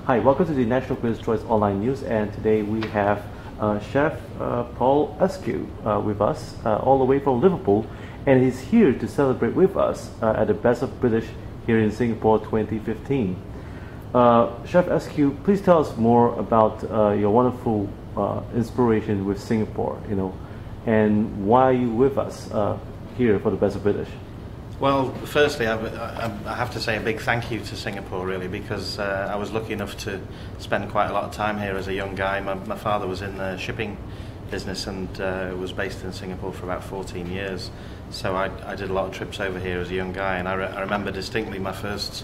Hi, welcome to the National Critics' Choice Online News, and today we have Chef Paul Askew with us, all the way from Liverpool, and he's here to celebrate with us at the Best of British here in Singapore 2015. Chef Askew, please tell us more about your wonderful inspiration with Singapore, and why are you with us here for the Best of British? Well, firstly, I have to say a big thank you to Singapore, really, because I was lucky enough to spend quite a lot of time here as a young guy. My father was in the shipping business and was based in Singapore for about 14 years. So I did a lot of trips over here as a young guy, and I remember distinctly my first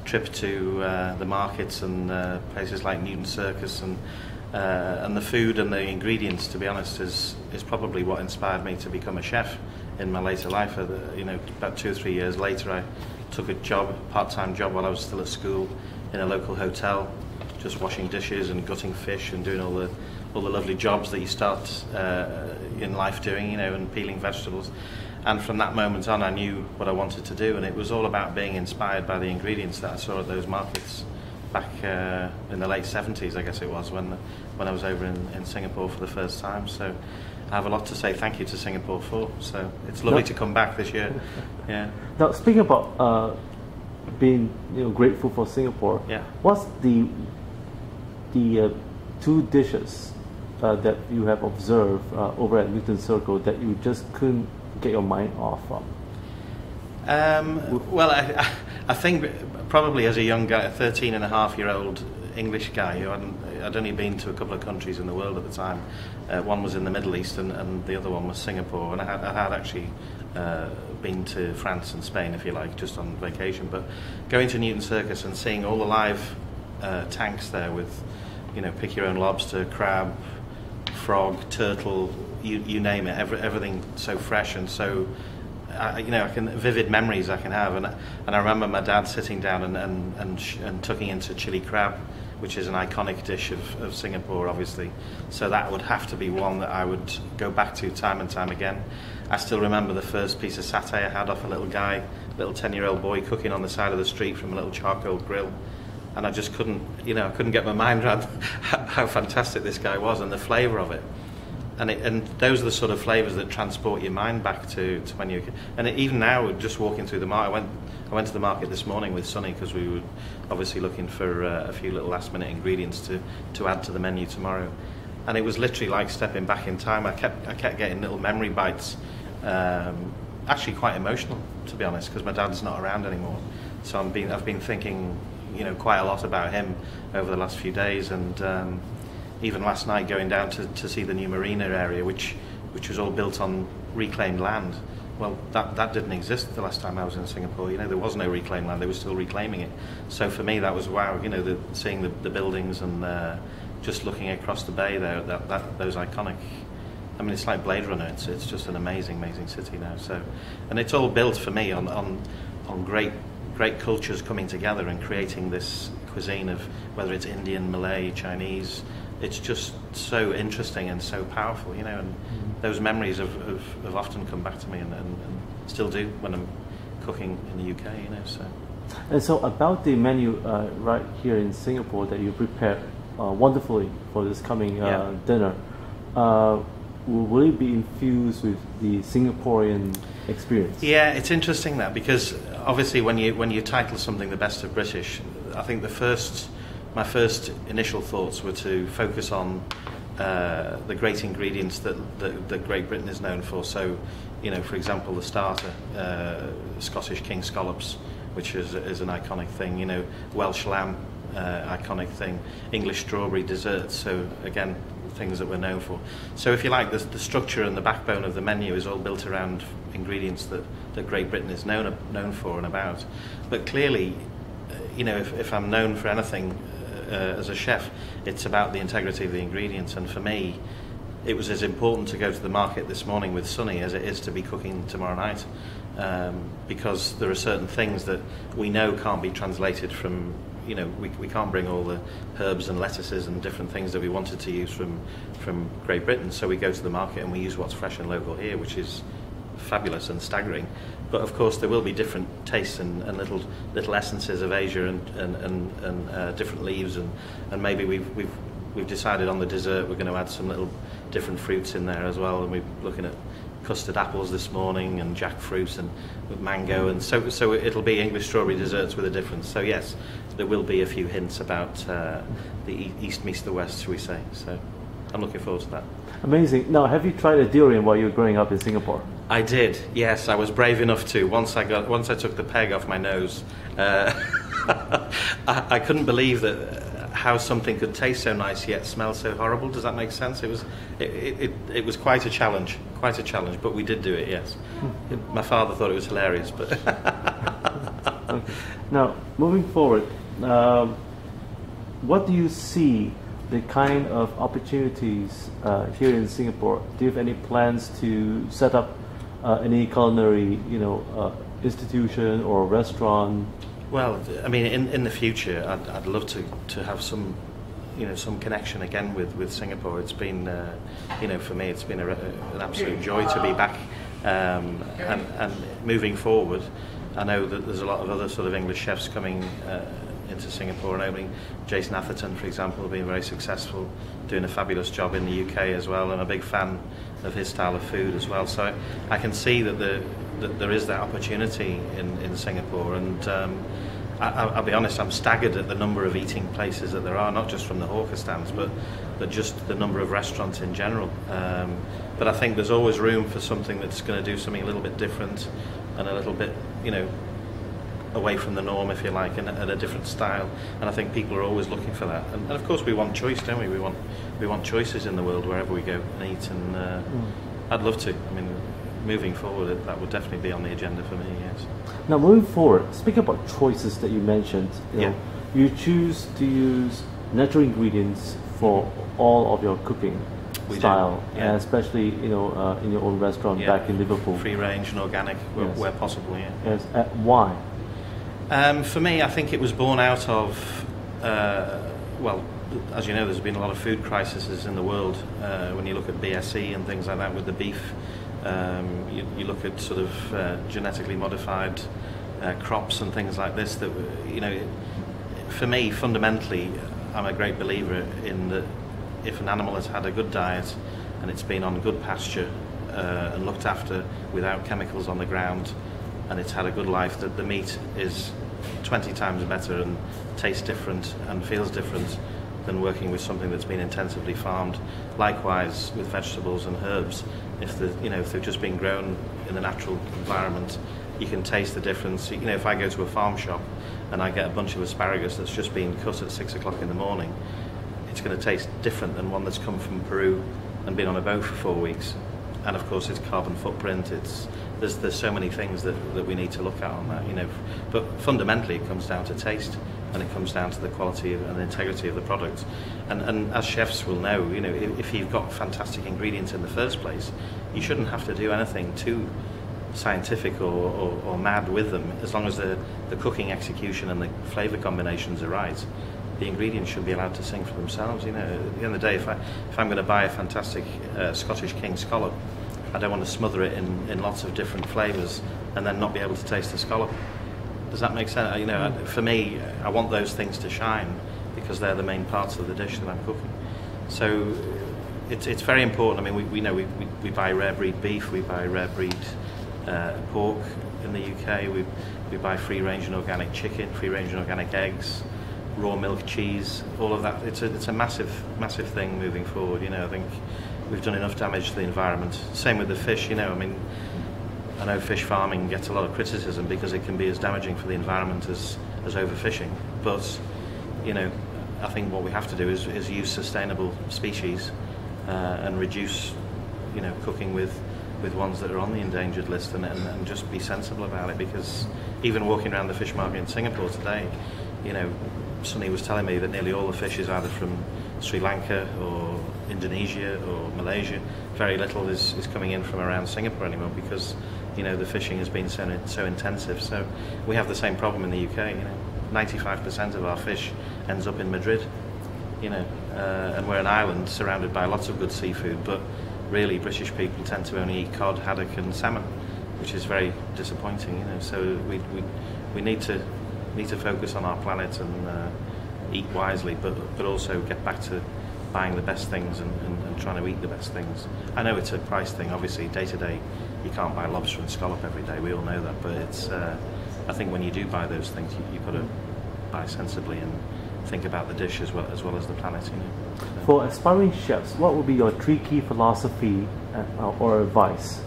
trip to the markets and places like Newton Circus, and the food and the ingredients, to be honest, is probably what inspired me to become a chef in my later life. About 2 or 3 years later, I took a part-time job while I was still at school in a local hotel, just washing dishes and gutting fish and doing all the lovely jobs that you start in life doing, and peeling vegetables. And from that moment on, I knew what I wanted to do, and it was all about being inspired by the ingredients that I saw at those markets back in the late 70s, I guess it was, when I was over in Singapore for the first time. So I have a lot to say thank you to Singapore for. So it's lovely to come back this year. Yeah. Now, speaking about being grateful for Singapore, yeah. What's the two dishes that you have observed over at Newton Circle that you just couldn't get your mind off from? Well, I think probably as a young guy, a 13-and-a-half-year-old English guy who I'd only been to a couple of countries in the world at the time. One was in the Middle East and the other one was Singapore, and I had actually been to France and Spain, if you like, just on vacation. But going to Newton Circus and seeing all the live tanks there with, pick your own lobster, crab, frog, turtle, you name it, everything so fresh and so vivid memories I can have, and I remember my dad sitting down and tucking into chili crab, which is an iconic dish of Singapore, obviously. So that would have to be one that I would go back to time and time again. I still remember the first piece of satay I had off a little 10-year-old boy cooking on the side of the street from a little charcoal grill, and I just couldn't get my mind around how fantastic this guy was and the flavour of it. And those are the sort of flavours that transport your mind back to when you. And even now, just walking through the market, I went to the market this morning with Sonny because we were obviously looking for a few little last-minute ingredients to add to the menu tomorrow. And it was literally like stepping back in time. I kept getting little memory bites, actually quite emotional, to be honest, because my dad's not around anymore. So I've been thinking, quite a lot about him over the last few days, and. Even last night, going down to see the new marina area, which was all built on reclaimed land. Well, that didn't exist the last time I was in Singapore. There was no reclaimed land; they were still reclaiming it. So for me, that was wow. Seeing the buildings and just looking across the bay there, those iconic. I mean, it's like Blade Runner. It's just an amazing city now. So, and it's all built for me on great cultures coming together and creating this cuisine of whether it's Indian, Malay, Chinese. It's just so interesting and so powerful, and those memories have often come back to me and still do when I'm cooking in the UK, so. And so about the menu right here in Singapore that you prepared wonderfully for this coming dinner, will it be infused with the Singaporean experience? Yeah, it's interesting that, because obviously when you title something the Best of British, I think my first initial thoughts were to focus on the great ingredients that Great Britain is known for. So, for example, the starter, Scottish King Scallops, which is an iconic thing. Welsh lamb, iconic thing. English strawberry desserts. So again, things that we're known for. So if you like, the structure and the backbone of the menu is all built around ingredients that Great Britain is known for and about. But clearly, if I'm known for anything as a chef, it's about the integrity of the ingredients. And for me, it was as important to go to the market this morning with Sonny as it is to be cooking tomorrow night, because there are certain things that we know can't be translated from. We can't bring all the herbs and lettuces and different things that we wanted to use from Great Britain. So we go to the market and we use what's fresh and local here, which is fabulous and staggering. But of course, there will be different tastes and little essences of Asia and different leaves, and maybe we've decided on the dessert we're going to add some little different fruits in there as well, and we're looking at custard apples this morning and jackfruit and with mango, and so it'll be English strawberry desserts with a difference. So yes, there will be a few hints about the East meets the West, shall we say. So I'm looking forward to that. Amazing. Now, have you tried a durian while you were growing up in Singapore? I did, yes. I was brave enough to. Once I took the peg off my nose, I couldn't believe that how something could taste so nice yet smell so horrible. Does that make sense? It was quite a challenge, but we did do it, yes. My father thought it was hilarious, but... Okay. Now, moving forward, what do you see the kind of opportunities here in Singapore? Do you have any plans to set up any culinary, institution or restaurant? Well, I mean, in the future, I'd love to have some connection again with Singapore. It's been, for me, it's been an absolute joy to be back. And moving forward, I know that there's a lot of other sort of English chefs coming into Singapore and opening. Jason Atherton, for example, being very successful, doing a fabulous job in the UK as well. I'm a big fan of his style of food as well. So I can see that there is that opportunity in Singapore, and I'll be honest, I'm staggered at the number of eating places that there are, not just from the hawker stands, but just the number of restaurants in general. But I think there's always room for something that's going to do something a little bit different and a little bit, away from the norm, if you like, and a different style. And I think people are always looking for that. And of course, we want choice, don't we? We want choices in the world wherever we go and eat. And I'd love to. I mean, moving forward, that would definitely be on the agenda for me. Yes. Now, moving forward, speaking about choices that you mentioned, you choose to use natural ingredients for all of your cooking style, and especially in your own restaurant back in Liverpool. Free range and organic where possible. Yeah. Yes. Why? For me, I think it was born out of as you know, there's been a lot of food crises in the world. When you look at BSE and things like that with the beef, you look at sort of genetically modified crops and things like this. That for me, fundamentally, I'm a great believer in that. If an animal has had a good diet and it's been on good pasture and looked after without chemicals on the ground, and it's had a good life, that the meat is 20 times better and tastes different and feels different than working with something that's been intensively farmed. Likewise with vegetables and herbs, if they've just been grown in a natural environment, you can taste the difference. If I go to a farm shop and I get a bunch of asparagus that's just been cut at 6 o'clock in the morning, it's going to taste different than one that's come from Peru and been on a boat for 4 weeks. And of course, its carbon footprint. There's so many things that we need to look at on that. But fundamentally, it comes down to taste, and it comes down to the quality and the integrity of the product. And as chefs will know, if you've got fantastic ingredients in the first place, you shouldn't have to do anything too scientific or mad with them, as long as the cooking execution and the flavour combinations are right. The ingredients should be allowed to sing for themselves. At the end of the day, if I'm going to buy a fantastic Scottish King scallop, I don't want to smother it in lots of different flavours and then not be able to taste the scallop. Does that make sense? For me, I want those things to shine because they're the main parts of the dish that I'm cooking. So it's very important. I mean, we buy rare breed beef, we buy rare breed pork in the UK, we buy free range and organic chicken, free range and organic eggs, raw milk, cheese, all of that. It's a massive thing moving forward. I think we've done enough damage to the environment. Same with the fish. I know fish farming gets a lot of criticism because it can be as damaging for the environment as overfishing. But I think what we have to do is use sustainable species and reduce cooking with ones that are on the endangered list, and just be sensible about it. Because even walking around the fish market in Singapore today, Sonny was telling me that nearly all the fish is either from Sri Lanka or Indonesia or Malaysia. Very little is coming in from around Singapore anymore because the fishing has been so intensive. So we have the same problem in the UK. 95% of our fish ends up in Madrid. And we're an island surrounded by lots of good seafood, but really British people tend to only eat cod, haddock and salmon. which is very disappointing. You know, so we need to focus on our planet and eat wisely, but also get back to buying the best things and trying to eat the best things. I know it's a price thing, obviously. Day to day, you can't buy lobster and scallop every day. We all know that, but it's. I think when you do buy those things, you've got to buy sensibly and think about the dish as well as the planet. You know. For aspiring chefs, what would be your 3 key philosophy or advice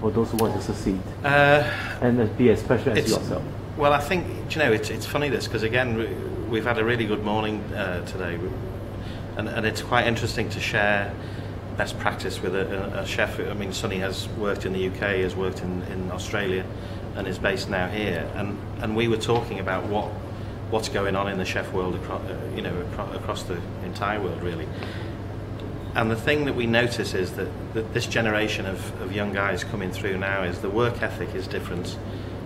for those who want to succeed and be as special as yourself? Well, I think, you know, it's funny this, because again we've had a really good morning today, and it's quite interesting to share best practice with a chef. I mean, Sonny has worked in the UK, has worked in Australia, and is based now here. And we were talking about what's going on in the chef world across the entire world, really. And the thing that we notice is that this generation of young guys coming through now is the work ethic is different.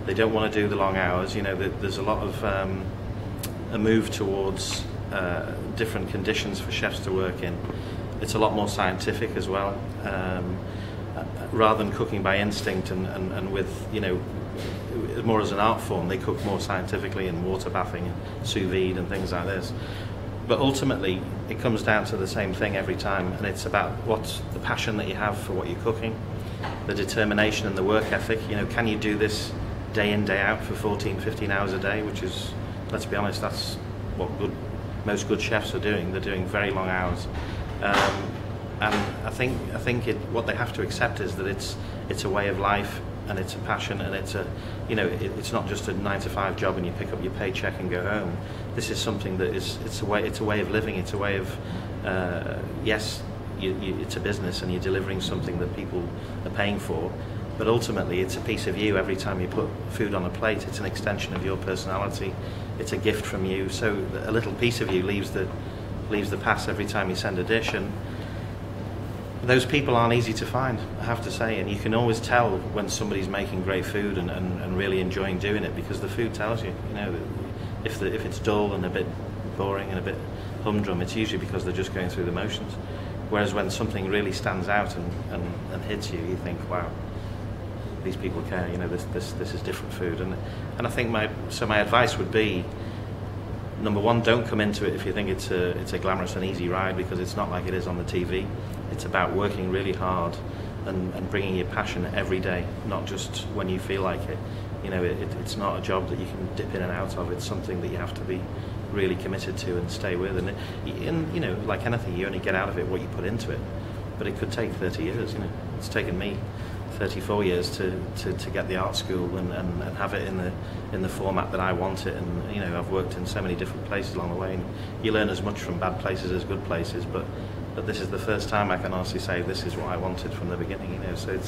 They don't want to do the long hours. You know, there's a lot of a move towards different conditions for chefs to work in. It's a lot more scientific as well, rather than cooking by instinct and with, you know, more as an art form. They cook more scientifically in water bathing and sous vide and things like this. But ultimately, it comes down to the same thing every time, and it's about what's the passion that you have for what you're cooking, the determination and the work ethic. You know, can you do this day in, day out for 14, 15 hours a day, which is, let's be honest, that's what most good chefs are doing. They're doing very long hours. And I think what they have to accept is that it's a way of life, and it's a passion, and it's it's not just a 9-to-5 job and you pick up your paycheck and go home. This is something that it's a way of living. It's a way of yes, it's a business and you're delivering something that people are paying for, but ultimately it's a piece of you. Every time you put food on a plate, it's an extension of your personality. It's a gift from you. So a little piece of you leaves the pass every time you send a dish, and those people aren't easy to find, I have to say, and you can always tell when somebody's making great food and really enjoying doing it, because the food tells you. You know, if it's dull and a bit boring and a bit humdrum, it's usually because they're just going through the motions. Whereas when something really stands out and hits you, you think, wow, these people care. You know, this is different food, and I think my advice would be, number one, don't come into it if you think it's a glamorous and easy ride, because it's not like it is on the TV. It's about working really hard and bringing your passion every day, not just when you feel like it. You know, it's not a job that you can dip in and out of. It's something that you have to be really committed to and stay with. And you know, like anything, you only get out of it what you put into it. But it could take 30 years. You know, it's taken me 34 years to get the art school and have it in the format that I want it. And you know, I've worked in so many different places along the way, and you learn as much from bad places as good places. But this is the first time I can honestly say this is what I wanted from the beginning. You know, so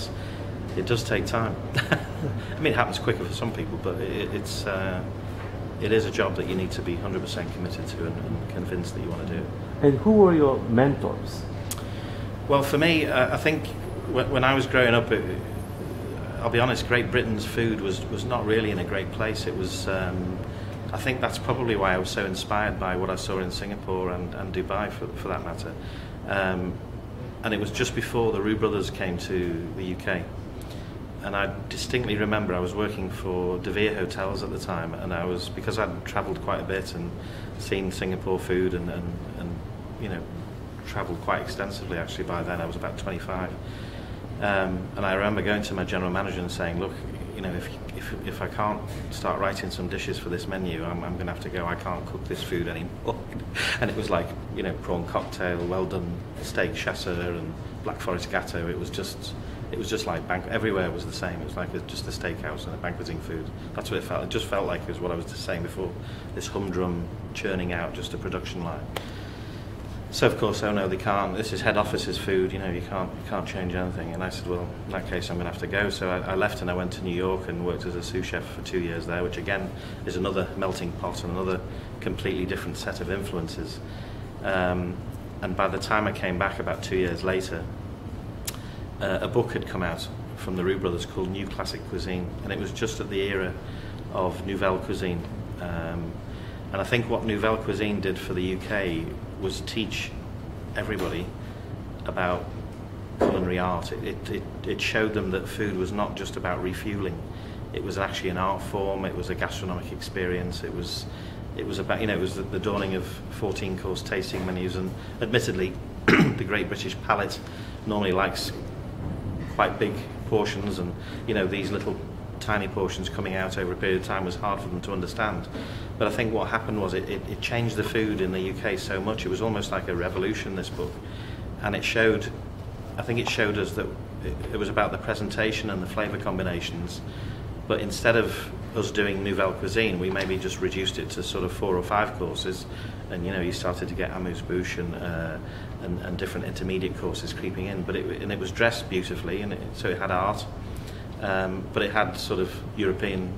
it does take time. I mean, it happens quicker for some people, but it is a job that you need to be 100% committed to and convinced that you want to do. And who were your mentors? Well, for me, I think when I was growing up, I'll be honest, Great Britain's food was not really in a great place. It was, I think that's probably why I was so inspired by what I saw in Singapore and Dubai, for that matter. And it was just before the Roux brothers came to the UK. And I distinctly remember I was working for De Vere Hotels at the time, and because I'd travelled quite a bit and seen Singapore food and you know, travelled quite extensively actually by then. I was about 25. And I remember going to my general manager and saying, look, you know, if I can't start writing some dishes for this menu, I'm going to have to go. I can't cook this food anymore. And it was like, you know, prawn cocktail, well done steak chasseur and Black Forest gatto. It was just like everywhere was the same. It was like just a steakhouse and a banqueting food. That's what it felt. It just felt like it was what I was just saying before. This humdrum churning out just a production line. So of course, oh no, they can't. This is head office's food. You know, you can't change anything. And I said, well, in that case, I'm going to have to go. So I left and I went to New York and worked as a sous chef for 2 years there, which again is another melting pot and another completely different set of influences. And by the time I came back about 2 years later, a book had come out from the Roux brothers called New Classic Cuisine, and it was just at the era of Nouvelle Cuisine. And I think what Nouvelle Cuisine did for the UK was teach everybody about culinary art. It showed them that food was not just about refueling. It was actually an art form. It was a gastronomic experience. It was about, it was the dawning of 14-course tasting menus. And admittedly, the Great British palate normally likes quite big portions, and these little tiny portions coming out over a period of time was hard for them to understand. But I think what happened was it changed the food in the UK so much. It was almost like a revolution, this book, and I think it showed us that it was about the presentation and the flavour combinations. But instead of us doing nouvelle cuisine, we maybe just reduced it to sort of 4 or 5 courses, and you started to get amuse-bouche and different intermediate courses creeping in. But it was dressed beautifully, and so it had art, but it had sort of European,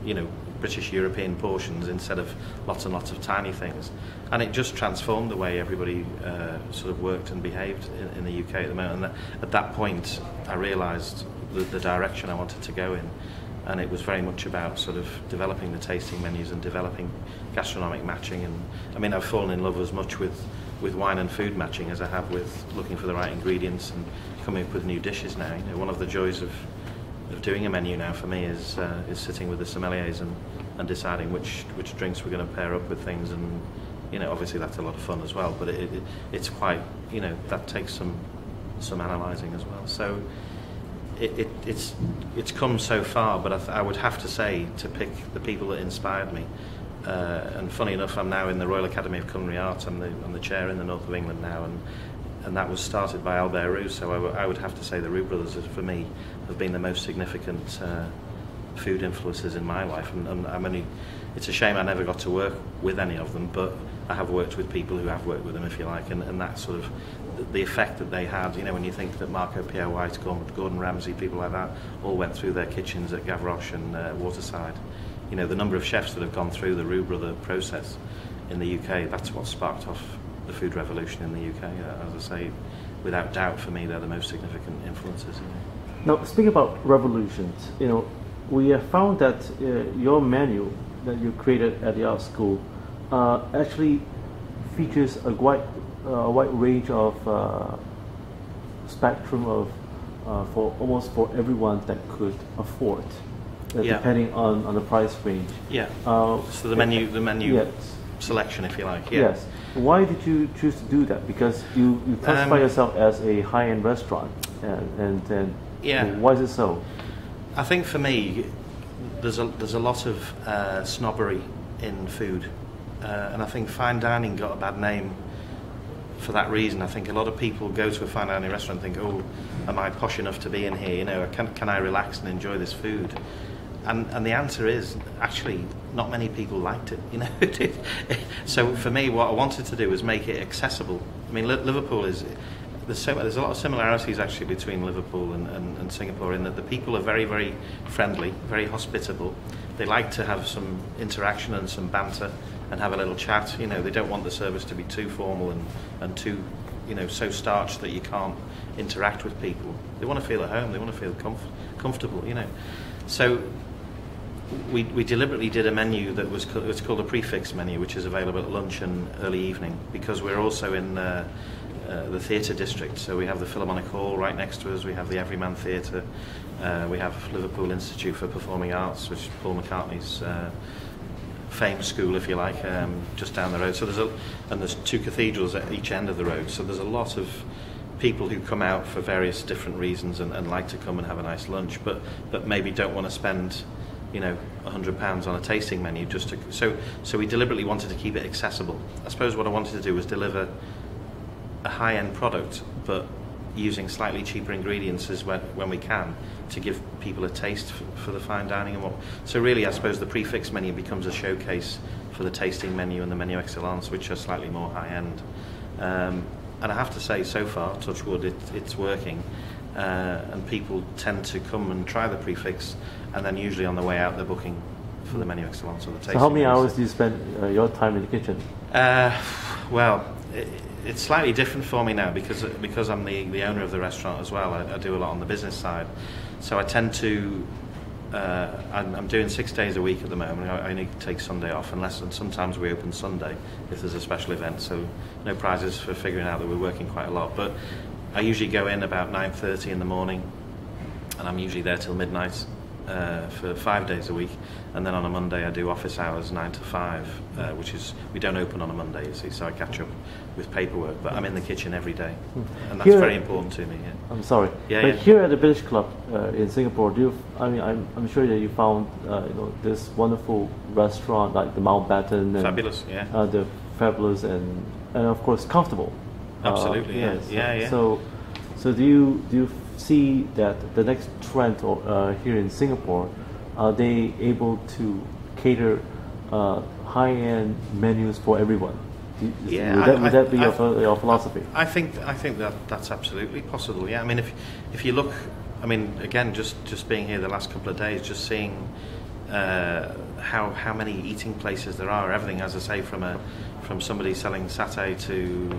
British European portions instead of lots and lots of tiny things, and it just transformed the way everybody sort of worked and behaved in the UK at the moment. And at that point, I realised the direction I wanted to go in. And it was very much about sort of developing the tasting menus and developing gastronomic matching. And I mean, I've fallen in love as much with wine and food matching as I have with looking for the right ingredients and coming up with new dishes now. One of the joys of doing a menu now for me is sitting with the sommeliers and deciding which drinks we're going to pair up with things. And obviously that's a lot of fun as well. But it's quite that takes some analysing as well. So. It's come so far, but I would have to say, to pick the people that inspired me, and funny enough, I'm now in the Royal Academy of Culinary Arts. I'm the chair in the north of England now, and that was started by Albert Roux. So I would have to say the Roux brothers, for me, have been the most significant food influences in my life. And it's a shame I never got to work with any of them, but I have worked with people who have worked with them, if you like, and that sort of the effect that they had. When you think that Marco Pierre White, Gordon Ramsay, people like that, all went through their kitchens at Gavroche and Waterside. The number of chefs that have gone through the Roux brother process in the UK, that's what sparked off the food revolution in the UK. As I say, without doubt, for me, they're the most significant influences. Now, speaking about revolutions, we have found that your menu that you created at the art school actually features a wide range of spectrum of for almost for everyone that could afford, depending on the price range. Yeah. So the menu yes. selection, if you like. Yeah. Yes. Why did you choose to do that? Because you classify yourself as a high-end restaurant, and why is it so? I think for me, there's a lot of snobbery in food, and I think fine dining got a bad name for that reason. I think a lot of people go to a fine dining restaurant and think, oh, am I posh enough to be in here? Can I relax and enjoy this food? And the answer is, actually, not many people liked it. So for me, what I wanted to do was make it accessible. I mean, Liverpool there's a lot of similarities actually between Liverpool and Singapore, in that the people are very, very friendly, very hospitable. They like to have some interaction and some banter and have a little chat. They don't want the service to be too formal and too, so starched that you can't interact with people. They want to feel at home. They want to feel comfortable. So we deliberately did a menu that it's called a prefix menu, which is available at lunch and early evening, because we're also in the theatre district. So we have the Philharmonic Hall right next to us, we have the Everyman Theatre, we have Liverpool Institute for Performing Arts, which is Paul McCartney's famous school, if you like, just down the road. So there's 2 cathedrals at each end of the road, so there's a lot of people who come out for various different reasons and like to come and have a nice lunch, but maybe don't want to spend £100 on a tasting menu so we deliberately wanted to keep it accessible. I suppose what I wanted to do was deliver a high-end product, but using slightly cheaper ingredients when we can, to give people a taste for the fine dining. So really, I suppose the prefix menu becomes a showcase for the tasting menu and the menu excellence, which are slightly more high-end. And I have to say, so far, touch wood, it's working. And people tend to come and try the prefix, and then usually on the way out they're booking for the menu excellence or the tasting. So how many menus. hours do you spend your time in the kitchen? Well, it's slightly different for me now because I'm the owner of the restaurant as well. I do a lot on the business side, so I tend to. I'm doing 6 days a week at the moment. I only take Sunday off, and sometimes we open Sunday if there's a special event. So no prizes for figuring out that we're working quite a lot. But I usually go in about 9:30 in the morning, and I'm usually there till midnight for 5 days a week. And then on a Monday I do office hours 9 to 5, which is, we don't open on a Monday, you see, so I catch up with paperwork. But I'm in the kitchen every day, and that's very important to me. Yeah. I'm sorry, yeah, but yeah. here at the British Club in Singapore, I'm sure that you found this wonderful restaurant like the Mountbatten, and, Fabulous, yeah. The fabulous and of course comfortable. Absolutely, yeah. Yes. Yeah. So do you see that the next trend here in Singapore, are they able to cater high-end menus for everyone? Yeah, would that be your philosophy? I think that's absolutely possible. Yeah, I mean, if you look, I mean, again, just being here the last couple of days, just seeing how many eating places there are. Everything, as I say, from somebody selling satay to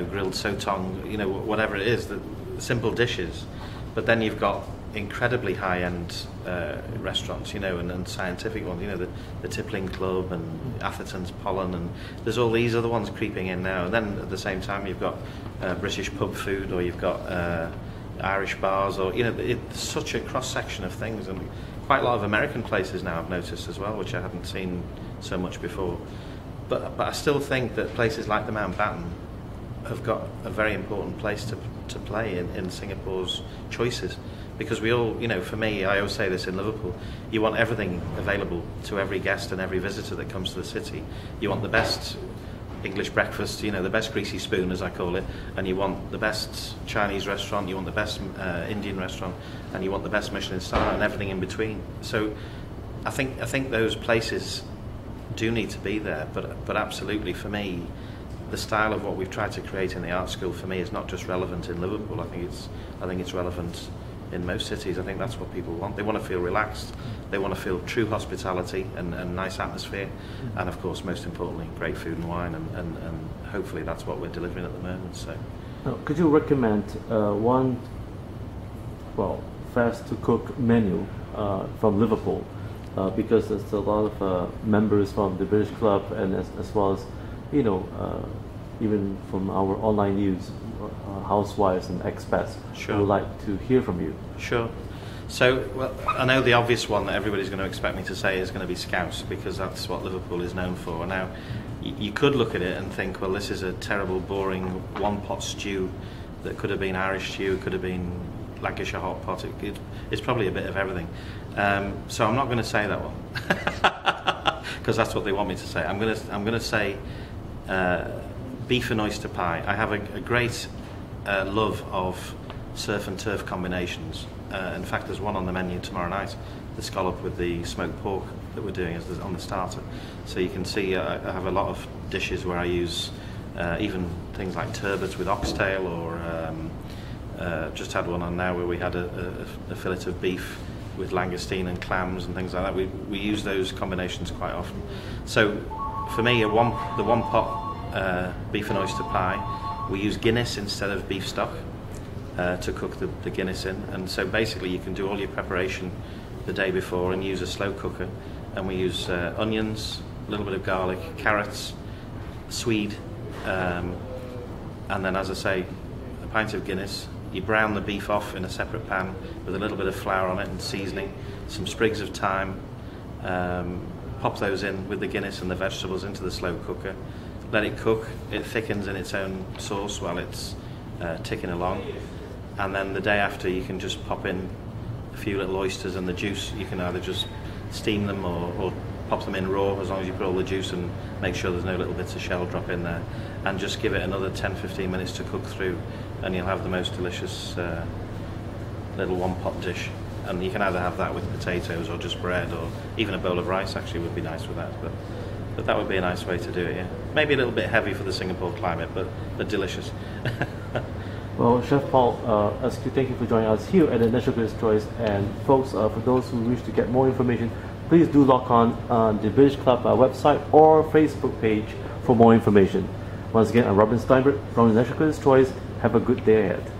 grilled sotong, whatever it is, the simple dishes. But then you've got incredibly high-end restaurants, and scientific ones, the Tippling Club and Atherton's Pollen, and there's all these other ones creeping in now. And then at the same time you've got British pub food, or you've got Irish bars, or it's such a cross-section of things, and quite a lot of American places now I've noticed as well, which I hadn't seen so much before. But I still think that places like the Mountbatten have got a very important place to play in Singapore's choices, because we all, for me, I always say this in Liverpool, you want everything available to every guest and every visitor that comes to the city. You want the best English breakfast, the best greasy spoon, as I call it, and you want the best Chinese restaurant, you want the best Indian restaurant, and you want the best Michelin star, and everything in between. So I think those places do need to be there, but absolutely, for me, the style of what we've tried to create in the art school, for me, is not just relevant in Liverpool. I think it's relevant in most cities. I think that's what people want. They want to feel relaxed, they want to feel true hospitality and nice atmosphere, and of course, most importantly, great food and wine, and hopefully that's what we're delivering at the moment. So now, could you recommend one fast to cook menu from Liverpool, because there's a lot of members from the British Club, and as well as even from our online news, housewives and expats. Sure. Who would like to hear from you. Sure. So, well, I know the obvious one that everybody's going to expect me to say is going to be scouse, because that's what Liverpool is known for. Now, you could look at it and think, well, this is a terrible, boring one-pot stew that could have been Irish stew, could have been Lancashire hot pot. It's probably a bit of everything. So I'm not going to say that one, because that's what they want me to say. I'm going to say beef and oyster pie. I have a great love of surf and turf combinations. In fact, there's one on the menu tomorrow night, the scallop with the smoked pork that we're doing on the starter. So you can see I have a lot of dishes where I use even things like turbot with oxtail, or just had one on now where we had a fillet of beef with langoustine and clams and things like that. We use those combinations quite often. So for me, the one pot beef and oyster pie, we use Guinness instead of beef stock to cook the Guinness in. And so basically you can do all your preparation the day before and use a slow cooker. And we use onions, a little bit of garlic, carrots, swede, and then, as I say, a pint of Guinness. You brown the beef off in a separate pan with a little bit of flour on it and seasoning, some sprigs of thyme. Pop those in with the Guinness and the vegetables into the slow cooker. Let it cook. It thickens in its own sauce while it's ticking along. And then the day after, you can just pop in a few little oysters and the juice. You can either just steam them or pop them in raw, as long as you put all the juice and make sure there's no little bits of shell drop in there. And just give it another 10-15 minutes to cook through, and you'll have the most delicious little one-pot dish. And you can either have that with potatoes or just bread, or even a bowl of rice actually would be nice with that. But that would be a nice way to do it, yeah. Maybe a little bit heavy for the Singapore climate, but delicious. Well, Chef Paul Askew, thank you for joining us here at the National Critics' Choice. And folks, for those who wish to get more information, please do log on the British Club website or Facebook page for more information. Once again, I'm Robin Stienberg from the National Critics' Choice. Have a good day ahead.